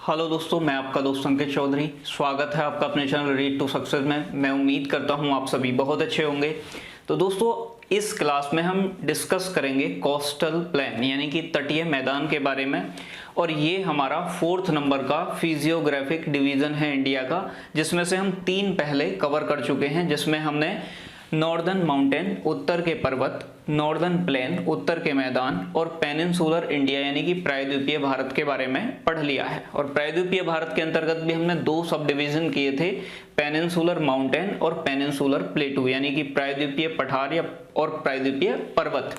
Hello दोस्तों, मैं आपका दोस्त अंकित चौधरी। स्वागत है आपका अपने चैनल रीड टू सक्सेस में। मैं उम्मीद करता हूं आप सभी बहुत अच्छे होंगे। तो दोस्तों, इस क्लास में हम डिस्कस करेंगे कोस्टल प्लेन यानी कि तटीय मैदान के बारे में। और ये हमारा 4th नंबर का फिजियोग्राफिक डिवीज़न है इंडिया का, जिसमें से हम 3 पहले कवर कर चुके हैं, जिसमें हमने नॉर्दर्न माउंटेन उत्तर के पर्वत, नॉर्दर्न प्लेन उत्तर के मैदान और पेनिनसुलर इंडिया यानी कि प्रायद्वीपीय भारत के बारे में पढ़ लिया है। और प्रायद्वीपीय भारत के अंतर्गत भी हमने 2 सब डिवीजन किए थे, पेनिनसुलर माउंटेन और पेनिनसुलर प्लेटू यानी कि प्रायद्वीपीय पठार या और प्रायद्वीपीय पर्वत।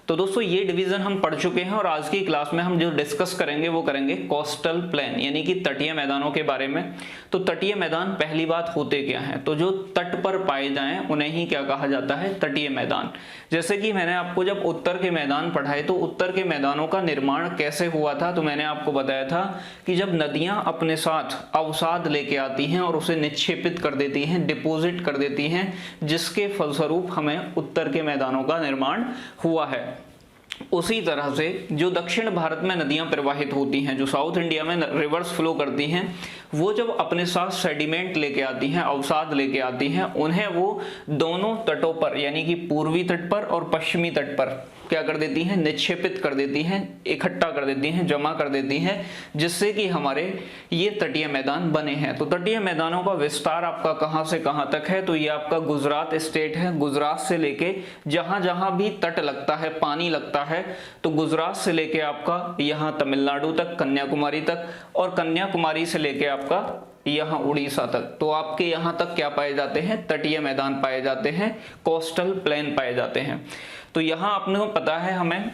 तो दोस्तों, ये डिवीजन हम पढ़ चुके हैं और आज की क्लास में हम जो डिस्कस करेंगे वो करेंगे कोस्टल प्लेन यानी कि तटीय मैदानों के बारे में। तो तटीय मैदान पहली बात होते क्या हैं? तो जो तट पर पाए जाएं उन्हें ही क्या कहा जाता है? तटीय मैदान। जैसे कि मैंने आपको जब उत्तर के मैदान पढ़ाए तो उत्तर के मैदानों का निर्माण कैसे हुआ था, तो मैंने आपको बताया था कि जब नदियां अपने साथ अवसाद लेके आती हैं और उसे निक्षेपित कर देती हैं, डिपोजिट कर देती हैं, जिसके फलस्वरूप हमें उत्तर के मैदानों का निर्माण हुआ है। उसी तरह से जो दक्षिण भारत में नदियां प्रवाहित होती हैं, जो साउथ इंडिया में रिवर्स फ्लो करती हैं, वो जब अपने साथ सेडिमेंट लेके आती हैं, अवसाद लेके आती हैं, उन्हें वो दोनों तटों पर यानी कि पूर्वी तट पर और पश्चिमी तट पर क्या कर देती हैं? निक्षेपित कर देती हैं, इकट्ठा कर देती हैं, जमा कर देती हैं, जिससे कि हमारे ये तटीय मैदान बने हैं। तो तटीय मैदानों का विस्तार आपका कहां से कहां तक है? तो ये आपका गुजरात स्टेट है। गुजरात से लेके जहां जहां भी तट लगता है, पानी लगता है, तो गुजरात से लेके आपका यहाँ तमिलनाडु तक, कन्याकुमारी तक, और कन्याकुमारी से लेके आपका यहाँ उड़ीसा तक, तो आपके यहाँ तक क्या पाए जाते हैं? तटीय मैदान पाए जाते हैं, कोस्टल प्लेन पाए जाते हैं। तो यहाँ आपने को पता है हमें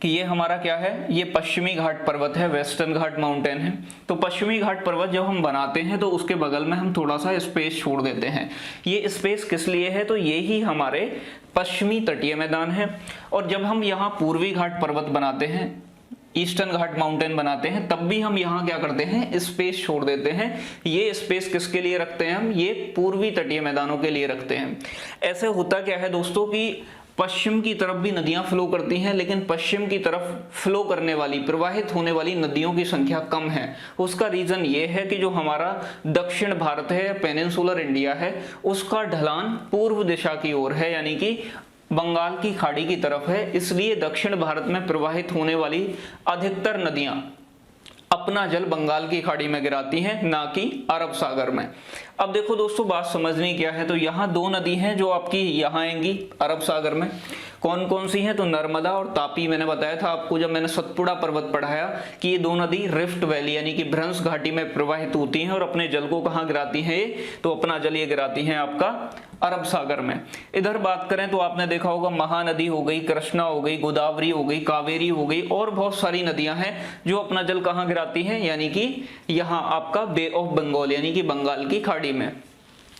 कि ये हमारा क्या है? ये पश्चिमी घाट पर्वत है, वेस्टर्न घाट माउंटेन है। तो पश्चिमी घाट पर्वत जब हम बनाते हैं तो उसके बगल में हम थोड़ा सा स्पेस छोड़ देते हैं। ये स्पेस किस लिए है? तो ये ही हमारे पश्चिमी तटीय मैदान है। और जब हम यहाँ पूर्वी घाट पर्वत बनाते हैं, ईस्टर्न घाट माउंटेन बनाते हैं, तब भी हम यहाँ क्या करते हैं? स्पेस छोड़ देते हैं। ये स्पेस किसके लिए रखते हैं हम? ये पूर्वी तटीय मैदानों के लिए रखते हैं। ऐसे होता क्या है दोस्तों कि पश्चिम की तरफ भी नदियां फ्लो करती हैं, लेकिन पश्चिम की तरफ फ्लो करने वाली, प्रवाहित होने वाली नदियों की संख्या कम है। उसका रीजन ये है कि जो हमारा दक्षिण भारत है, पेनिनसुलर इंडिया है, उसका ढलान पूर्व दिशा की ओर है, यानी कि बंगाल की खाड़ी की तरफ है। इसलिए दक्षिण भारत में प्रवाहित होने वाली अधिकतर नदियां अपना जल बंगाल की खाड़ी में गिराती हैं, ना कि अरब सागर में। अब देखो दोस्तों, बात समझनी क्या है? तो यहाँ 2 नदी हैं जो आपकी यहाँ आएंगी अरब सागर में। कौन कौन सी हैं? तो नर्मदा और तापी। मैंने बताया था आपको जब मैंने सतपुड़ा पर्वत पढ़ाया कि ये 2 नदी रिफ्ट वैली यानी कि भ्रंश घाटी में प्रवाहित होती हैं और अपने जल को कहाँ गिराती हैं? तो अपना जल ये गिराती हैं आपका अरब सागर में। इधर बात करें तो आपने देखा होगा महानदी हो गई, कृष्णा हो गई, गोदावरी हो गई, कावेरी हो गई, और बहुत सारी नदियां हैं जो अपना जल कहाँ गिराती हैं? यानी कि यहाँ आपका बे ऑफ बंगाल यानी कि बंगाल की खाड़ी में।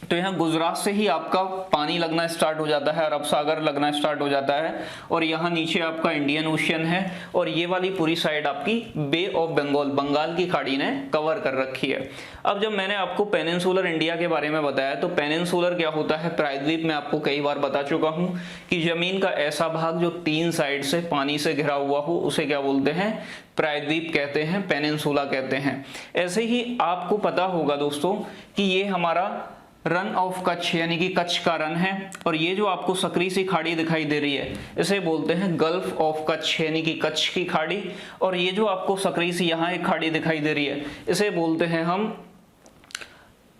तो यहाँ गुजरात से ही आपका पानी लगना स्टार्ट हो जाता है, अरब सागर लगना स्टार्ट हो जाता है, और यहाँ नीचे आपका इंडियन ओशियन है, और ये वाली पूरी साइड आपकी बे ऑफ बंगाल, बंगाल की खाड़ी ने कवर कर रखी है। अब जब मैंने आपको पेनिनसुलर इंडिया के बारे में बताया, तो पेनिनसुलर क्या होता है? प्रायद्वीप में आपको कई बार बता चुका हूँ कि जमीन का ऐसा भाग जो 3 साइड से पानी से घिरा हुआ हो, उसे क्या बोलते हैं? प्रायद्वीप कहते हैं, पेनिनसुला कहते हैं। ऐसे ही आपको पता होगा दोस्तों कि ये हमारा रन ऑफ कच्छ यानी कि कच्छ का रन है, और ये जो आपको सकरी सी खाड़ी दिखाई दे रही है इसे बोलते हैं गल्फ ऑफ कच्छ यानी कि कच्छ की खाड़ी, और ये जो आपको सकरी सी यहाँ एक खाड़ी दिखाई दे रही है इसे बोलते हैं हम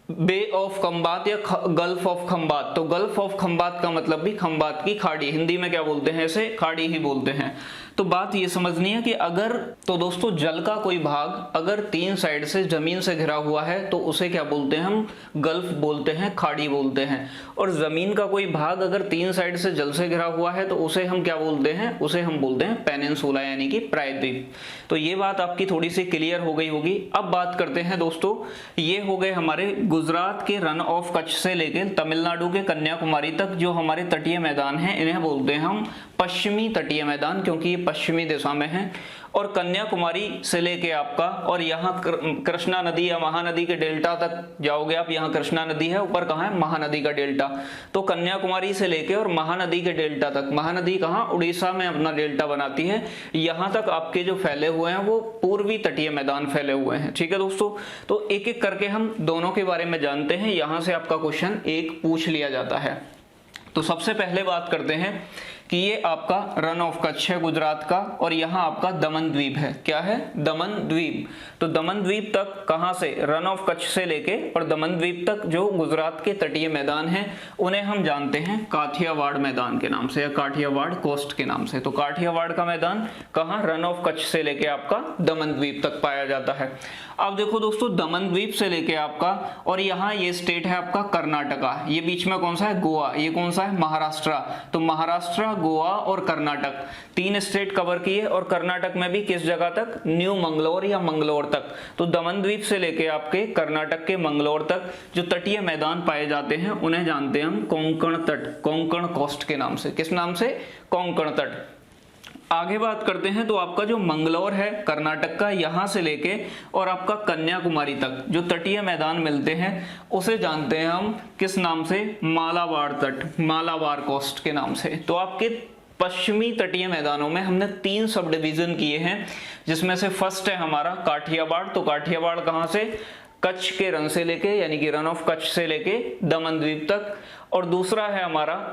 बे ऑफ खंबात या गल्फ ऑफ खंबात। तो गल्फ ऑफ खंबात का मतलब भी खंबात की खाड़ी, हिंदी में क्या बोलते हैं? इसे खाड़ी ही बोलते हैं। तो बात ये समझनी है कि अगर, तो दोस्तों, जल का कोई भाग अगर 3 साइड से जमीन से घिरा हुआ है तो उसे क्या बोलते हैं? हम गल्फ बोलते हैं, खाड़ी बोलते हैं। और जमीन का कोई भाग अगर 3 साइड से जल से घिरा हुआ है तो उसे हम क्या बोलते हैं? उसे हम बोलते हैं पेनिनसुला यानी कि प्रायद्वीप। तो ये बात आपकी थोड़ी सी क्लियर हो गई होगी। अब बात करते हैं दोस्तों, ये हो गए हमारे गुजरात के रन ऑफ कच्छ से लेकर तमिलनाडु के कन्याकुमारी तक जो हमारे तटीय मैदान हैं, इन्हें बोलते हैं हम पश्चिमी तटीय मैदान, क्योंकि ये पश्चिमी दिशा में है। और कन्याकुमारी से लेके आपका, और यहाँ कृष्णा नदी या महानदी के डेल्टा तक जाओगे आप, यहाँ कृष्णा नदी है, ऊपर कहाँ है महानदी का डेल्टा, तो कन्याकुमारी से लेके और महानदी के डेल्टा तक, महानदी कहाँ उड़ीसा में अपना डेल्टा बनाती है, यहाँ तक आपके जो फैले हुए हैं वो पूर्वी तटीय मैदान फैले हुए हैं। ठीक है दोस्तों, तो एक एक करके हम दोनों के बारे में जानते हैं, यहाँ से आपका क्वेश्चन एक पूछ लिया जाता है। तो सबसे पहले बात करते हैं कि ये आपका रन ऑफ कच्छ है गुजरात का, और यहाँ आपका दमन द्वीप है। क्या है? दमन द्वीप। तो दमन द्वीप तक कहाँ से, रन ऑफ कच्छ से लेके और दमन द्वीप तक जो गुजरात के तटीय मैदान हैं उन्हें हम जानते हैं काठियावाड़ मैदान के नाम से या काठियावाड़ कोस्ट के नाम से। तो काठियावाड़ का मैदान कहाँ, रन ऑफ कच्छ से लेके आपका दमन द्वीप तक पाया जाता है। अब देखो दोस्तों, दमन द्वीप से लेके आपका, और यहाँ ये स्टेट है आपका कर्नाटका, ये बीच में कौन सा है, गोवा, ये कौन सा है, महाराष्ट्र। तो महाराष्ट्र, गोवा और कर्नाटक, तीन स्टेट कवर किए, और कर्नाटक में भी किस जगह तक, न्यू मंगलोर या मंगलोर तक। तो दमन द्वीप से लेके आपके कर्नाटक के मंगलोर तक जो तटीय मैदान पाए जाते हैं उन्हें जानते हैं हम कोंकण तट, कोंकण कोस्ट के नाम से। किस नाम से, कोंकण तट। आगे बात करते हैं तो आपका जो मंगलोर है कर्नाटक का, यहाँ से लेके और आपका कन्याकुमारी तक जो तटीय मैदान मिलते हैं उसे जानते हैं हम किस नाम से, मालाबार तट, मालाबार कोस्ट के नाम से। तो आपके पश्चिमी तटीय मैदानों में हमने 3 सब डिवीजन किए हैं, जिसमें से फर्स्ट है हमारा काठियावाड़। तो काठियावाड़ कहाँ से, कच्छ के रन से लेके, यानी कि रन ऑफ कच्छ से लेके दमन द्वीप तक। और दूसरा है हमारा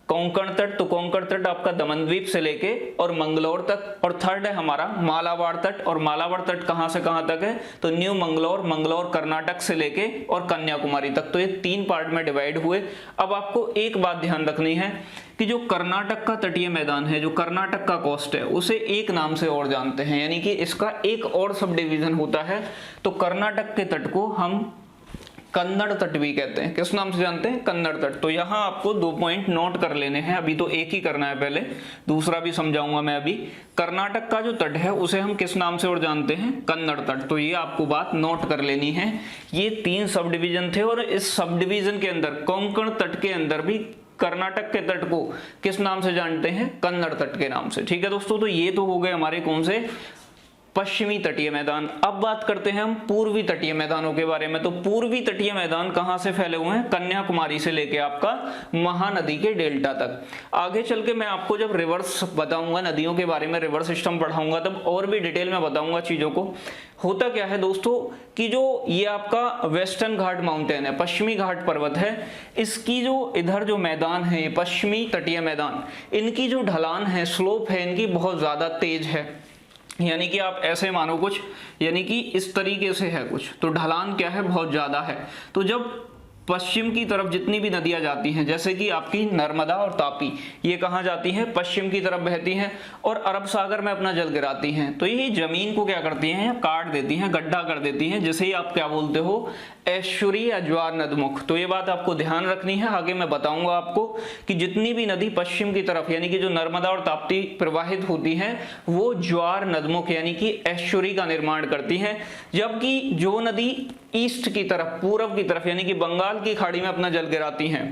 कोंकण तट, तो कोंकण तट आपका दमन द्वीप से लेके और मंगलोर तक। और थर्ड है हमारा मालाबार तट, और मालाबार तट कहां से कहां तक है, तो न्यू मंगलोर, मंगलोर कर्नाटक से लेके और कन्याकुमारी तक। तो ये 3 पार्ट में डिवाइड हुए। अब आपको एक बात ध्यान रखनी है कि जो कर्नाटक का तटीय मैदान है, जो कर्नाटक का कोस्ट है, उसे एक नाम से और जानते हैं, यानी कि इसका एक और सब डिवीजन होता है। तो कर्नाटक के तट को हम कन्नड़ तट भी कहते हैं। किस नाम से जानते हैं, कन्नड़ तट। तो यहाँ आपको 2 पॉइंट नोट कर लेने हैं, अभी तो एक ही करना है, पहले दूसरा भी समझाऊंगा मैं। अभी कर्नाटक का जो तट है उसे हम किस नाम से और जानते हैं, कन्नड़ तट। तो ये आपको बात नोट कर लेनी है। ये 3 सब डिवीजन थे, और इस सब डिवीजन के अंदर कोंकण तट के अंदर भी कर्नाटक के तट को किस नाम से जानते हैं, कन्नड़ तट के नाम से। ठीक है दोस्तों, तो ये तो हो गए हमारे कौन से, पश्चिमी तटीय मैदान। अब बात करते हैं हम पूर्वी तटीय मैदानों के बारे में। तो पूर्वी तटीय मैदान कहां से फैले हुए हैं, कन्याकुमारी से लेके आपका महानदी के डेल्टा तक। आगे चल के मैं आपको जब रिवर्स बताऊंगा नदियों के बारे में, रिवर सिस्टम पढ़ाऊंगा, तब और भी डिटेल में बताऊंगा चीजों को। होता क्या है दोस्तों कि जो ये आपका वेस्टर्न घाट माउंटेन है, पश्चिमी घाट पर्वत है, इसकी जो इधर जो मैदान है, ये पश्चिमी तटीय मैदान, इनकी जो ढलान है, स्लोप है इनकी बहुत ज्यादा तेज है। यानी कि आप ऐसे मानो कुछ, यानी कि इस तरीके से है कुछ, तो ढलान क्या है, बहुत ज्यादा है। तो जब पश्चिम की तरफ जितनी भी नदियां जाती हैं, जैसे कि आपकी नर्मदा और तापी, ये कहाँ जाती हैं, पश्चिम की तरफ बहती हैं और अरब सागर में अपना जल गिराती हैं, तो ये जमीन को क्या करती हैं, काट देती हैं, गड्ढा कर देती हैं, जिसे ही आप क्या बोलते हो, एस्चुरी या ज्वार नदमुख। तो ये बात आपको ध्यान रखनी है। आगे मैं बताऊंगा आपको कि जितनी भी नदी पश्चिम की तरफ, यानी कि जो नर्मदा और ताप्ती प्रवाहित होती हैं, वो ज्वार नदमुख यानी कि एस्चुरी का निर्माण करती हैं, जबकि जो नदी ईस्ट की तरफ, पूरब की तरफ, यानी कि बंगाल की खाड़ी में अपना जल गिराती हैं,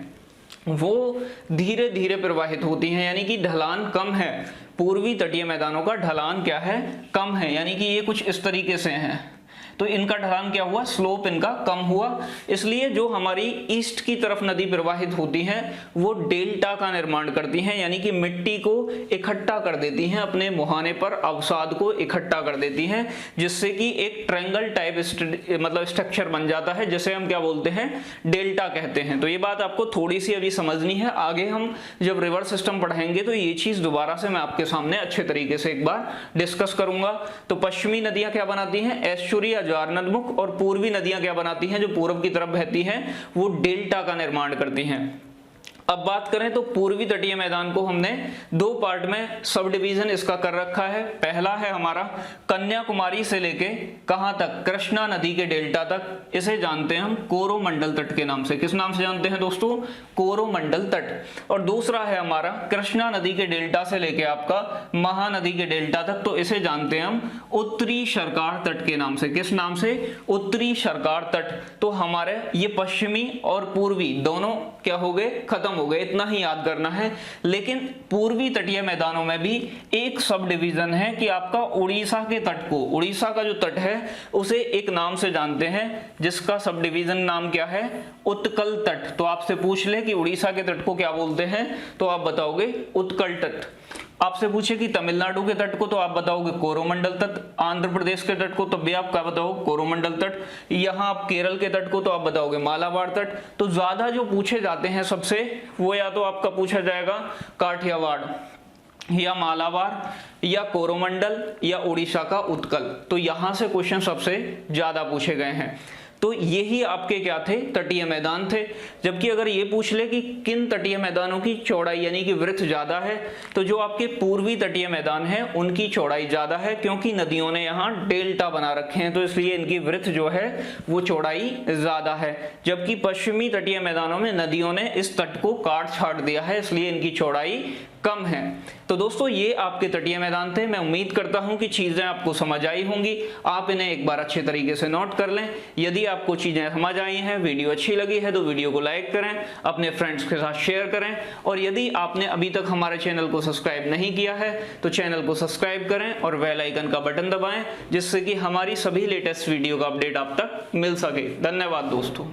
वो धीरे धीरे प्रवाहित होती हैं, यानी कि ढलान कम है। पूर्वी तटीय मैदानों का ढलान क्या है, कम है, यानी कि ये कुछ इस तरीके से हैं। तो इनका ढलान क्या हुआ, स्लोप इनका कम हुआ। इसलिए जो हमारी ईस्ट की तरफ नदी प्रवाहित होती हैं वो डेल्टा का निर्माण करती हैं, यानी कि मिट्टी को इकट्ठा कर देती हैं, अपने मुहाने पर अवसाद को इकट्ठा कर देती हैं, जिससे कि एक ट्रायंगल टाइप मतलब स्ट्रक्चर बन जाता है, जिसे हम क्या बोलते हैं, डेल्टा कहते हैं। तो ये बात आपको थोड़ी सी अभी समझनी है। आगे हम जब रिवर सिस्टम पढ़ाएंगे तो ये चीज दोबारा से मैं आपके सामने अच्छे तरीके से एक बार डिस्कस करूंगा। तो पश्चिमी नदियां क्या बनाती हैं, एस्चुरी ज्वार नदमुख, और पूर्वी नदियां क्या बनाती हैं, जो पूर्व की तरफ बहती हैं, वो डेल्टा का निर्माण करती हैं। अब बात करें तो पूर्वी तटीय मैदान को हमने 2 पार्ट में सब डिवीजन इसका कर रखा है। पहला है हमारा कन्याकुमारी से लेके कहां तक, कृष्णा नदी के डेल्टा तक, इसे जानते हैं हम कोरोमंडल तट के नाम से। किस नाम से जानते हैं दोस्तों, कोरोमंडल तट। और दूसरा है हमारा कृष्णा नदी के डेल्टा से लेके आपका महानदी के डेल्टा तक, तो इसे जानते हैं हम उत्तरी सरकार तट के नाम से। किस नाम से, उत्तरी सरकार तट। तो हमारे ये पश्चिमी और पूर्वी दोनों क्या हो गए, खत्म हो गए, इतना ही याद करना है। लेकिन पूर्वी तटीय मैदानों में भी एक सब डिवीजन है कि आपका उड़ीसा के तट को, उड़ीसा का जो तट है उसे एक नाम से जानते हैं जिसका सब डिवीजन नाम क्या है, उत्कल तट। तो आपसे पूछ ले कि उड़ीसा के तट को क्या बोलते हैं तो आप बताओगे उत्कल तट। आपसे पूछे कि तमिलनाडु के तट को तो आप बताओगे कोरोमंडल तट, आंध्र प्रदेश के तट को तब भी आप क्या बताओ कोरोमंडल तट, यहाँ आप केरल के तट को तो आप बताओगे मालाबार तट। तो ज्यादा जो पूछे जाते हैं सबसे वो या तो आपका पूछा जाएगा काठियावाड़ या मालाबार या कोरोमंडल या उड़ीसा का उत्कल। तो यहां से क्वेश्चन सबसे ज्यादा पूछे गए हैं। तो यही आपके क्या थे, तटीय मैदान थे। जबकि अगर ये पूछ ले कि किन तटीय मैदानों की चौड़ाई यानी कि वृत्त ज्यादा है, तो जो आपके पूर्वी तटीय मैदान है उनकी चौड़ाई ज्यादा है, क्योंकि नदियों ने यहाँ डेल्टा बना रखे हैं, तो इसलिए इनकी वृत्त जो है वो चौड़ाई ज्यादा है। जबकि पश्चिमी तटीय मैदानों में नदियों ने इस तट को काट छाट दिया है, इसलिए इनकी चौड़ाई कम है। तो दोस्तों ये आपके तटीय मैदान थे। मैं उम्मीद करता हूं कि चीजें आपको समझ आई होंगी। आप इन्हें एक बार अच्छे तरीके से नोट कर लें। यदि आपको चीजें समझ आई हैं, वीडियो अच्छी लगी है, तो वीडियो को लाइक करें, अपने फ्रेंड्स के साथ शेयर करें, और यदि आपने अभी तक हमारे चैनल को सब्सक्राइब नहीं किया है तो चैनल को सब्सक्राइब करें और बेल आइकन का बटन दबाएं, जिससे कि हमारी सभी लेटेस्ट वीडियो का अपडेट आप तक मिल सके। धन्यवाद दोस्तों।